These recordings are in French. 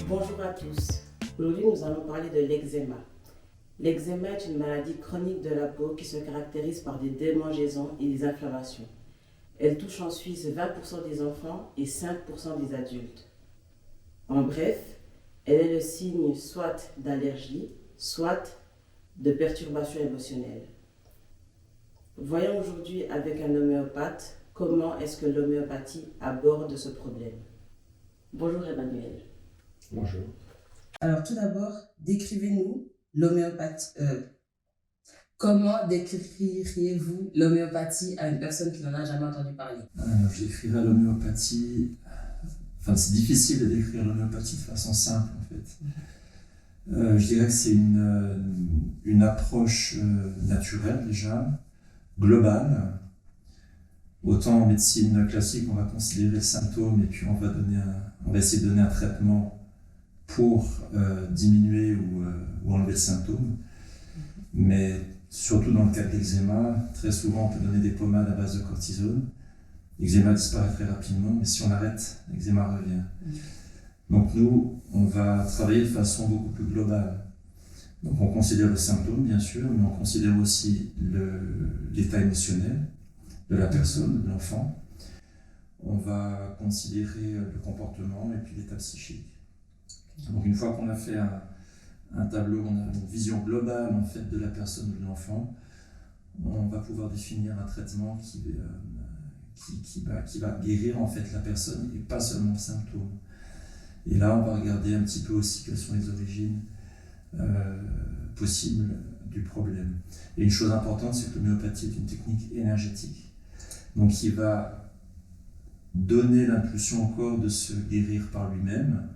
Bonjour à tous. Aujourd'hui, nous allons parler de l'eczéma. L'eczéma est une maladie chronique de la peau qui se caractérise par des démangeaisons et des inflammations. Elle touche en Suisse 20% des enfants et 5% des adultes. En bref, elle est le signe soit d'allergie, soit de perturbation émotionnelle. Voyons aujourd'hui avec un homéopathe comment est-ce que l'homéopathie aborde ce problème. Bonjour Emmanuel. Bonjour. Alors tout d'abord, décrivez-nous l'homéopathie. Comment décririez-vous l'homéopathie à une personne qui n'en a jamais entendu parler? Je décrirais l'homéopathie. C'est difficile de décrire l'homéopathie de façon simple en fait. Je dirais que c'est une approche naturelle déjà, globale. Autant en médecine classique, on va considérer le symptôme et puis on va essayer de donner un traitement pour diminuer ou enlever le symptôme. Mais surtout dans le cas de l'eczéma, très souvent on peut donner des pommades à base de cortisone. L'eczéma disparaît très rapidement, mais si on l'arrête, l'eczéma revient. Donc nous, on va travailler de façon beaucoup plus globale. Donc on considère le symptôme bien sûr, mais on considère aussi l'état émotionnel de la personne, de l'enfant. On va considérer le comportement et puis l'état psychique. Donc une fois qu'on a fait un tableau, on a une vision globale en fait de la personne ou de l'enfant, on va pouvoir définir un traitement qui va guérir en fait la personne et pas seulement le symptôme. Et là on va regarder un petit peu aussi quelles sont les origines possibles du problème. Et une chose importante, c'est que l'homéopathie est une technique énergétique. Donc il va donner l'impulsion au corps de se guérir par lui-même,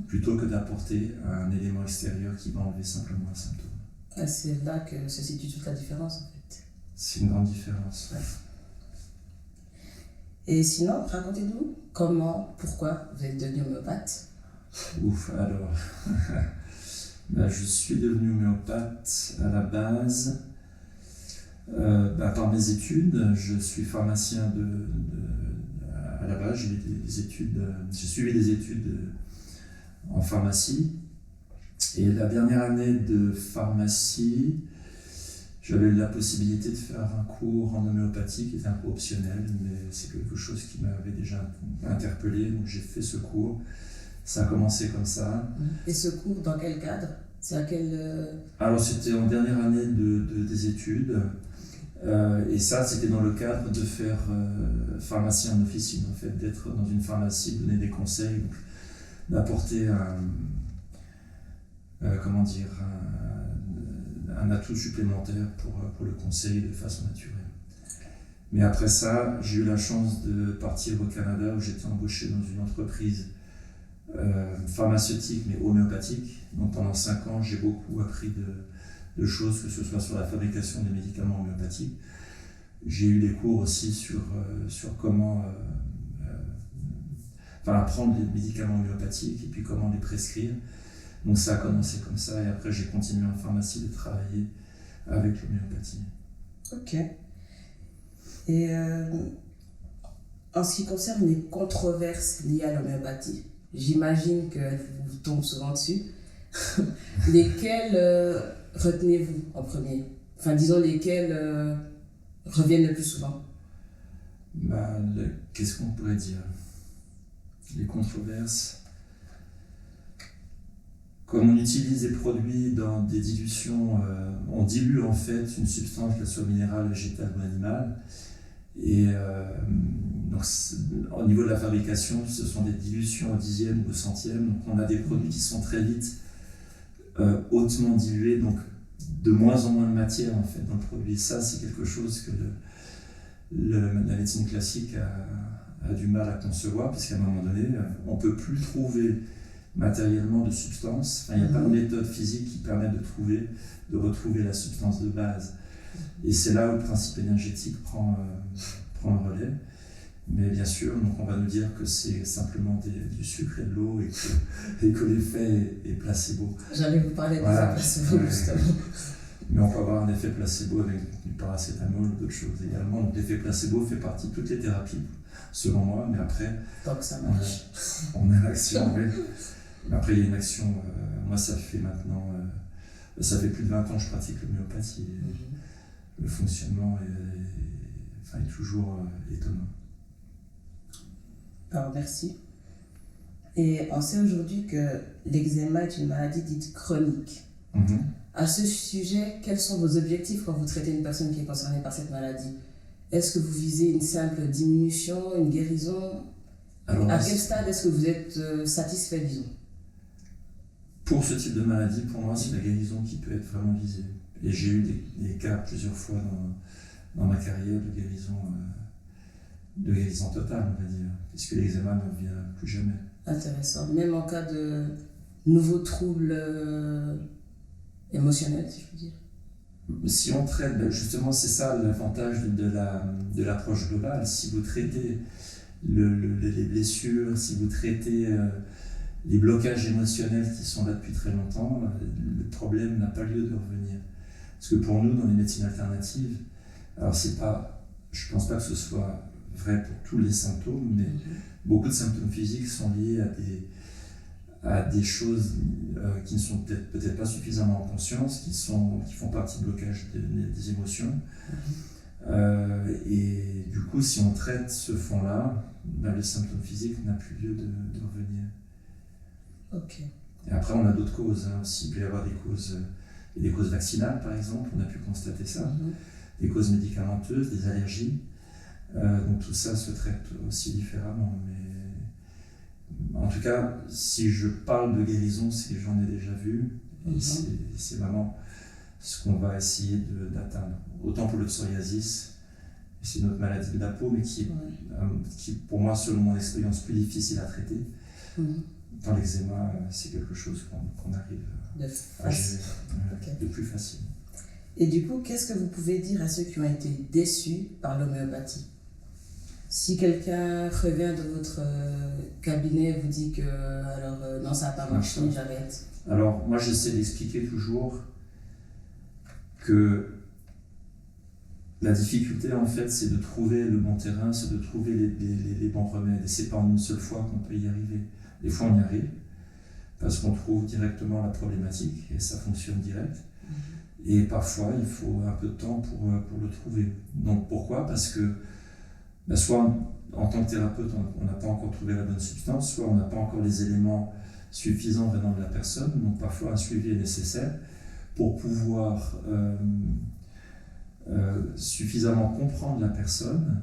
plutôt que d'apporter un élément extérieur qui va enlever simplement un symptôme. Ah, c'est là que se situe toute la différence en fait. C'est une grande différence. Ouais. Et sinon, racontez-nous pourquoi vous êtes devenu homéopathe? Alors, je suis devenu homéopathe à la base par mes études. Je suis pharmacien à la base, j'ai suivi des études en pharmacie. Et la dernière année de pharmacie, j'avais eu la possibilité de faire un cours en homéopathie qui était un cours optionnel, mais c'est quelque chose qui m'avait déjà interpellé, donc j'ai fait ce cours. Ça a commencé comme ça. Et ce cours, dans quel cadre? C'est à quel... Alors c'était en dernière année des études, et ça c'était dans le cadre de faire pharmacien en officine, en fait, d'être dans une pharmacie, donner des conseils, donc, d'apporter un atout supplémentaire pour le conseil de façon naturelle. Mais après ça, j'ai eu la chance de partir au Canada où j'étais embauché dans une entreprise pharmaceutique mais homéopathique. Donc pendant 5 ans, j'ai beaucoup appris de choses, que ce soit sur la fabrication des médicaments homéopathiques. J'ai eu des cours aussi sur comment apprendre les médicaments homéopathiques et puis comment les prescrire. Donc ça a commencé comme ça et après j'ai continué en pharmacie de travailler avec l'homéopathie. Ok. Et en ce qui concerne les controverses liées à l'homéopathie, j'imagine qu'elles vous tombent souvent dessus. Lesquelles retenez-vous en premier? Enfin, disons lesquelles reviennent le plus souvent? Qu'est-ce qu'on pourrait dire? Les controverses. Comme on utilise des produits dans des dilutions, on dilue en fait une substance, qu'elle soit minérale, végétale ou animale. Et donc, au niveau de la fabrication, ce sont des dilutions au dixième ou au centième. Donc on a des produits qui sont très vite hautement dilués, donc de moins en moins de matière en fait dans le produit. Ça, c'est quelque chose que la médecine classique a du mal à concevoir, puisqu'à un moment donné, on ne peut plus trouver matériellement de substance. Il n'y a pas de méthode physique qui permet de retrouver la substance de base. Et c'est là où le principe énergétique prend le relais. Mais bien sûr, donc on va nous dire que c'est simplement du sucre et de l'eau et que l'effet est placebo. J'allais vous parler de ça, placebo justement. Mais on peut avoir un effet placebo avec du paracétamol ou d'autres choses également. Donc l'effet placebo fait partie de toutes les thérapies, selon moi, mais après, tant que ça marche. On a l'action. Après, il y a une action, moi ça fait maintenant, ça fait plus de 20 ans que je pratique l'homéopathie. Le fonctionnement est toujours étonnant. Alors, merci. Et on sait aujourd'hui que l'eczéma est une maladie dite chronique. À ce sujet, quels sont vos objectifs quand vous traitez une personne qui est concernée par cette maladie? Est-ce que vous visez une simple diminution, une guérison? Alors, à quel stade est-ce que vous êtes satisfait, disons? Pour ce type de maladie, pour moi, c'est la guérison qui peut être vraiment visée. Et j'ai eu des cas plusieurs fois dans ma carrière de guérison totale, on va dire, puisque l'eczéma ne revient plus jamais. Intéressant. Même en cas de nouveaux troubles émotionnels, si je peux dire. Si on traite, justement, c'est ça l'avantage de l'approche globale. Si vous traitez les blessures, si vous traitez les blocages émotionnels qui sont là depuis très longtemps, le problème n'a pas lieu de revenir. Parce que pour nous, dans les médecines alternatives, alors je ne pense pas que ce soit vrai pour tous les symptômes, mais beaucoup de symptômes physiques sont liés à des choses qui ne sont peut-être pas suffisamment en conscience, qui font partie de blocage des émotions. Et du coup, si on traite ce fond-là, les symptômes physiques n'ont plus lieu de revenir. Ok. Et après, on a d'autres causes aussi. Il peut y avoir des causes vaccinales, par exemple, on a pu constater ça, des causes médicamenteuses, des allergies. Donc tout ça se traite aussi différemment. Mais en tout cas, si je parle de guérison, c'est que j'en ai déjà vu. Et c'est vraiment ce qu'on va essayer d'atteindre. Autant pour le psoriasis, c'est une autre maladie de la peau, mais qui pour moi, selon mon expérience, plus difficile à traiter. Dans l'eczéma, c'est quelque chose qu'on arrive à gérer de plus facile. Et du coup, qu'est-ce que vous pouvez dire à ceux qui ont été déçus par l'homéopathie? Si quelqu'un revient de votre cabinet et vous dit que non, ça n'a pas marché, j'arrête. Alors, moi, j'essaie d'expliquer toujours que la difficulté, en fait, c'est de trouver le bon terrain, c'est de trouver les bons remèdes. Et c'est pas en une seule fois qu'on peut y arriver. Des fois, on y arrive parce qu'on trouve directement la problématique et ça fonctionne direct. Et parfois, il faut un peu de temps pour le trouver. Donc, pourquoi? Parce que soit en tant que thérapeute, on n'a pas encore trouvé la bonne substance, soit on n'a pas encore les éléments suffisants venant de la personne. Donc, parfois, un suivi est nécessaire pour pouvoir suffisamment comprendre la personne.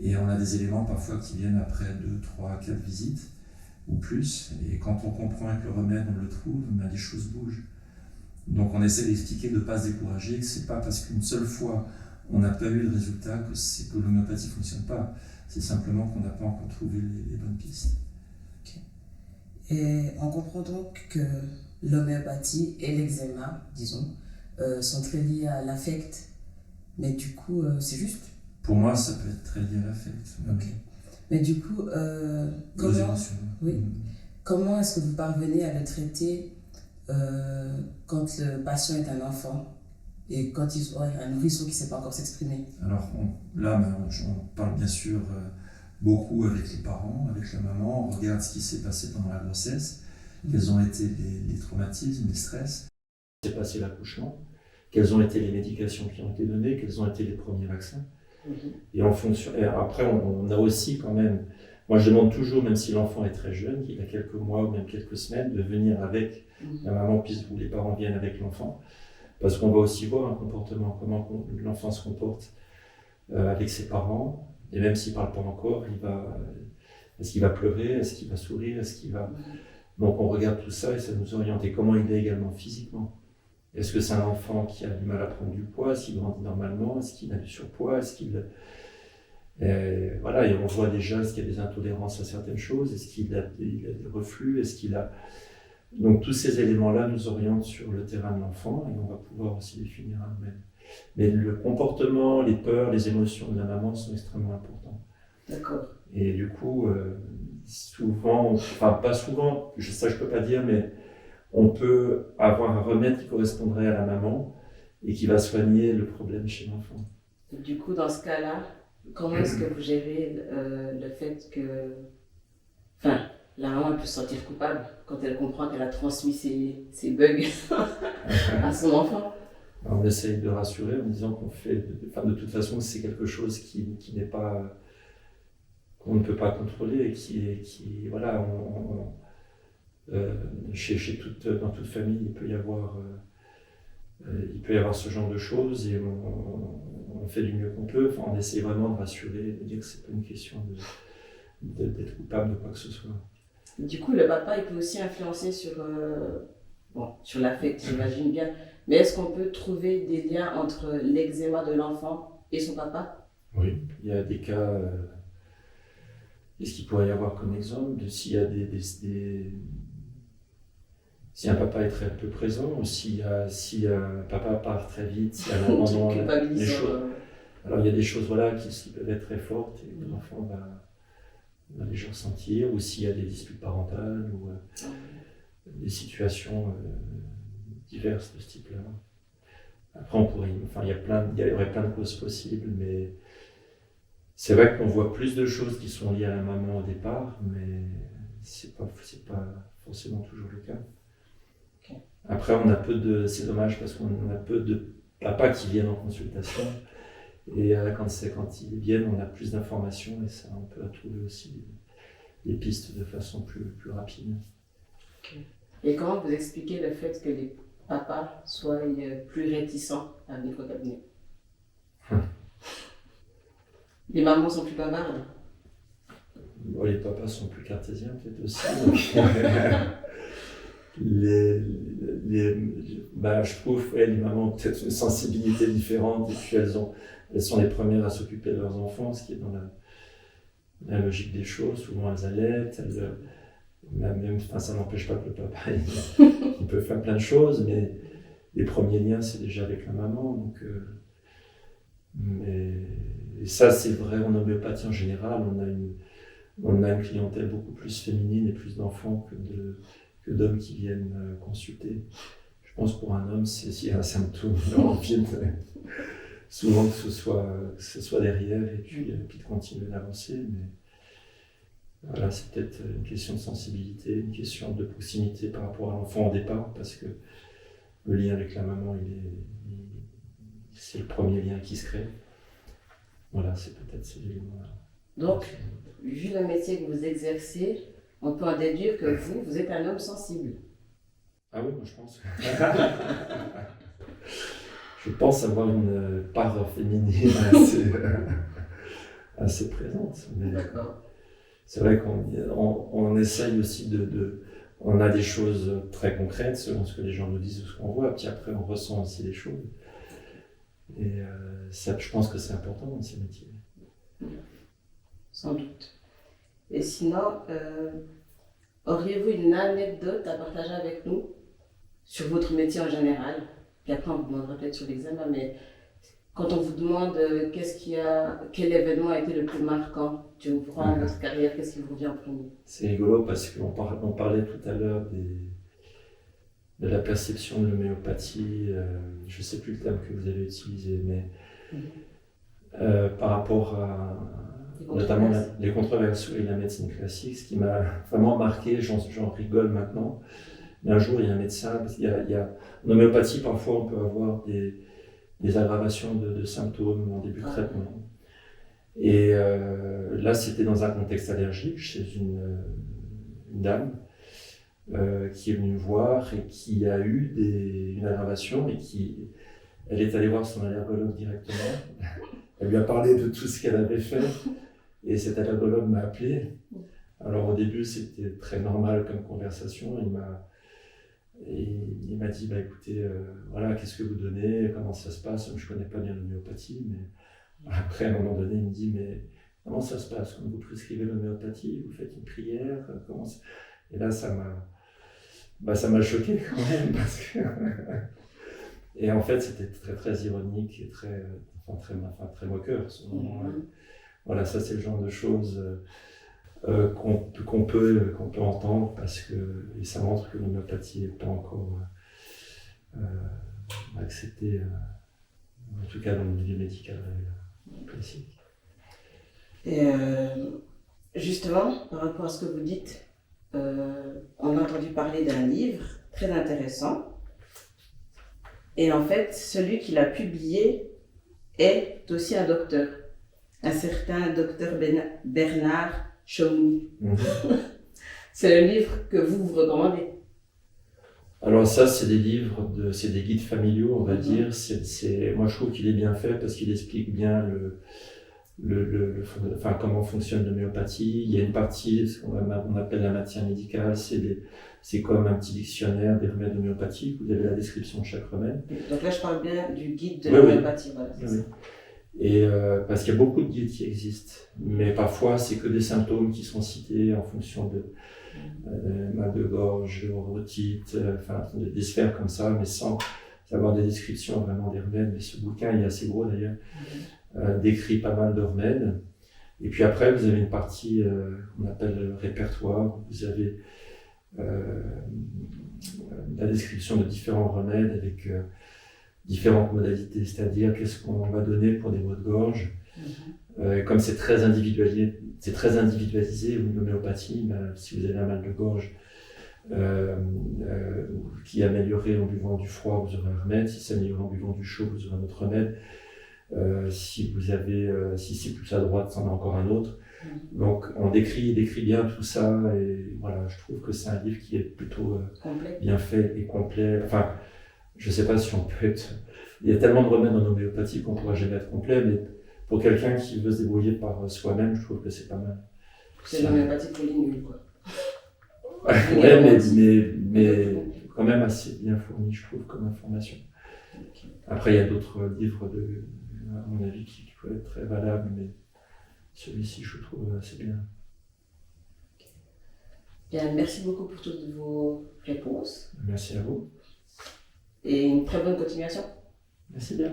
Et on a des éléments parfois qui viennent après 2, 3, 4 visites ou plus. Et quand on comprend avec le remède, on le trouve, les choses bougent. Donc on essaie d'expliquer, de ne pas se décourager, que ce n'est pas parce qu'une seule fois on n'a pas eu le résultat que l'homéopathie ne fonctionne pas. C'est simplement qu'on n'a pas encore trouvé les bonnes pistes. Okay. Et on comprend donc que l'homéopathie et l'eczéma, disons, sont très liés à l'affect. Mais du coup, c'est juste? Pour moi, ça peut être très lié à l'affect. Okay. Mais du coup, comment est-ce que vous parvenez à le traiter quand le patient est un enfant et quand il y a un nourrisson qui ne sait pas encore s'exprimer? Alors on parle bien sûr beaucoup avec les parents, avec la maman, on regarde ce qui s'est passé pendant la grossesse, quels ont été les traumatismes, les stress. S'est passé l'accouchement, quelles ont été les médications qui ont été données, quels ont été les premiers vaccins. Et après, on a aussi quand même, moi je demande toujours, même si l'enfant est très jeune, il a quelques mois ou même quelques semaines, de venir avec la maman ou les parents viennent avec l'enfant, parce qu'on va aussi voir un comportement, comment l'enfant se comporte avec ses parents, et même s'il ne parle pas encore, est-ce qu'il va pleurer, est-ce qu'il va sourire, Donc on regarde tout ça et ça nous oriente. Et comment il est également physiquement. Est-ce que c'est un enfant qui a du mal à prendre du poids? Est-ce qu'il grandit normalement? Est-ce qu'il a du surpoids? Voilà, et on voit déjà, est-ce qu'il y a des intolérances à certaines choses? Est-ce qu'il a des reflux? Donc tous ces éléments-là nous orientent sur le terrain de l'enfant et on va pouvoir aussi définir un remède. Mais le comportement, les peurs, les émotions de la maman sont extrêmement importants. D'accord. Et du coup, souvent, enfin pas souvent, ça je peux pas dire, mais on peut avoir un remède qui correspondrait à la maman et qui va soigner le problème chez l'enfant. Du coup, dans ce cas-là, comment est-ce que vous gérez le fait que... Enfin, la maman elle peut se sentir coupable quand elle comprend qu'elle a transmis ses bugs à son enfant. On essaye de rassurer en disant qu'on fait, de toute façon, c'est quelque chose qui n'est pas, qu'on ne peut pas contrôler et qui voilà, dans toute famille, il peut y avoir ce genre de choses et on fait du mieux qu'on peut. Enfin, on essaie vraiment de rassurer, de dire que c'est pas une question d'être coupable de quoi que ce soit. Du coup, le papa, il peut aussi influencer sur l'affect, j'imagine bien. Mais est-ce qu'on peut trouver des liens entre l'eczéma de l'enfant et son papa? Oui, il y a des cas. Est-ce qu'il pourrait y avoir comme exemple s'il y a si un papa est très peu présent ou si un papa part très vite, si un abandon, les choses. Alors il y a des choses voilà, qui peuvent être très fortes et l'enfant va les ressentir, ou s'il y a des disputes parentales ou des situations diverses de ce type-là. Après, il y aurait plein de causes possibles, mais c'est vrai qu'on voit plus de choses qui sont liées à la maman au départ, mais c'est pas forcément toujours le cas. Okay. Après, c'est dommage parce qu'on a peu de papas qui viennent en consultation, et quand ils viennent, on a plus d'informations et ça, on peut trouver aussi des pistes de façon plus rapide. Okay. Et comment vous expliquez le fait que les papas soient plus réticents à venir au cabinet? Les mamans sont plus bavardes? Bon, les papas sont plus cartésiens peut-être aussi. Je trouve les mamans ont peut-être une sensibilité différente et puis elles sont les premières à s'occuper de leurs enfants, ce qui est dans la logique des choses. Souvent elles allaitent, ça n'empêche pas que le papa il peut faire plein de choses, mais les premiers liens c'est déjà avec la maman. Donc, et ça c'est vrai en homéopathie en général, on a une clientèle beaucoup plus féminine et plus d'enfants que d'hommes qui viennent consulter. Je pense pour un homme, s'il y a un symptôme, il a envie souvent que ce soit derrière et puis de continuer d'avancer. Mais voilà, c'est peut-être une question de sensibilité, une question de proximité par rapport à l'enfant au départ, parce que le lien avec la maman, c'est le premier lien qui se crée. Voilà, c'est peut-être ces éléments-là. Donc, vu le métier que vous exercez, on peut en déduire que vous êtes un homme sensible. Ah oui, moi je pense. Je pense avoir une part féminine assez présente. Mais d'accord. C'est vrai qu'on essaye aussi on a des choses très concrètes selon ce que les gens nous disent ou ce qu'on voit, puis après on ressent aussi les choses. Et ça, je pense que c'est important dans ces métiers. Sans doute. Et sinon, auriez-vous une anecdote à partager avec nous sur votre métier en général? Puis après, on vous demandera peut-être sur l'examen, mais quand on vous demande quel événement a été le plus marquant durant votre carrière, qu'est-ce qui vous revient en premier? C'est rigolo parce qu'on parlait tout à l'heure de la perception de l'homéopathie, je ne sais plus le terme que vous avez utilisé, mais par rapport à notamment les controverses et la médecine classique, ce qui m'a vraiment marqué, j'en rigole maintenant, mais un jour il y a un médecin, parce qu'il y a en homéopathie parfois on peut avoir des aggravations de symptômes en début de traitement. Et là c'était dans un contexte allergique chez une dame qui est venue me voir et qui a eu une aggravation et elle est allée voir son allergologue directement. Elle lui a parlé de tout ce qu'elle avait fait et cet allergologue m'a appelé. Alors au début c'était très normal comme conversation. Il m'a dit écoutez, voilà, qu'est-ce que vous donnez, comment ça se passe? Je connais pas bien l'homéopathie, mais après à un moment donné il me dit mais comment ça se passe quand vous prescrivez l'homéopathie? Vous faites une prière? Et là ça m'a choqué quand même parce que et en fait c'était très très ironique et très moqueur à ce moment-là. Voilà, ça c'est le genre de choses qu'on peut entendre et ça montre que l'homéopathie n'est pas encore acceptée, en tout cas dans le milieu médical classique. Et justement, par rapport à ce que vous dites, on a entendu parler d'un livre très intéressant. Et en fait, celui qui l'a publié est aussi un docteur, un certain docteur Bernard Chaumny. C'est le livre que vous recommandez. Alors ça, c'est des livres, c'est des guides familiaux, on va dire. Moi, je trouve qu'il est bien fait parce qu'il explique bien enfin, comment fonctionne l'homéopathie. Il y a une partie, ce qu'on appelle la matière médicale, c'est comme un petit dictionnaire des remèdes homéopathiques. Vous avez la description de chaque remède. Donc là, je parle bien du guide de l'homéopathie. Voilà, oui. Et parce qu'il y a beaucoup de guides qui existent, mais parfois c'est que des symptômes qui sont cités en fonction de mal de gorge, otite, enfin des sphères comme ça, mais sans avoir des descriptions vraiment des remèdes. Mais ce bouquin, il est assez gros d'ailleurs, décrit pas mal de remèdes. Et puis après, vous avez une partie qu'on appelle le répertoire, où vous avez la description de différents remèdes avec différentes modalités, c'est-à-dire qu'est-ce qu'on va donner pour des maux de gorge. Comme c'est très individualisé, l'homéopathie, si vous avez un mal de gorge qui est amélioré en buvant du froid, vous aurez un remède. Si c'est amélioré en buvant du chaud, vous aurez un autre remède. Si c'est plus à droite, c'en a encore un autre. Donc on décrit bien tout ça, et voilà, je trouve que c'est un livre qui est plutôt bien fait et complet. Enfin, je sais pas si on peut être... Il y a tellement de remèdes en homéopathie qu'on pourra jamais être complet, mais pour quelqu'un qui veut se débrouiller par soi-même, je trouve que c'est pas mal. C'est l'homéopathie polynulle, quoi. Ouais, mais quand même assez bien fourni, je trouve, comme information. Okay. Après, il y a d'autres livres, à mon avis, qui peuvent être très valables, mais celui-ci, je trouve assez bien. Bien, merci beaucoup pour toutes vos réponses. Merci à vous. Et une très bonne continuation. Merci bien.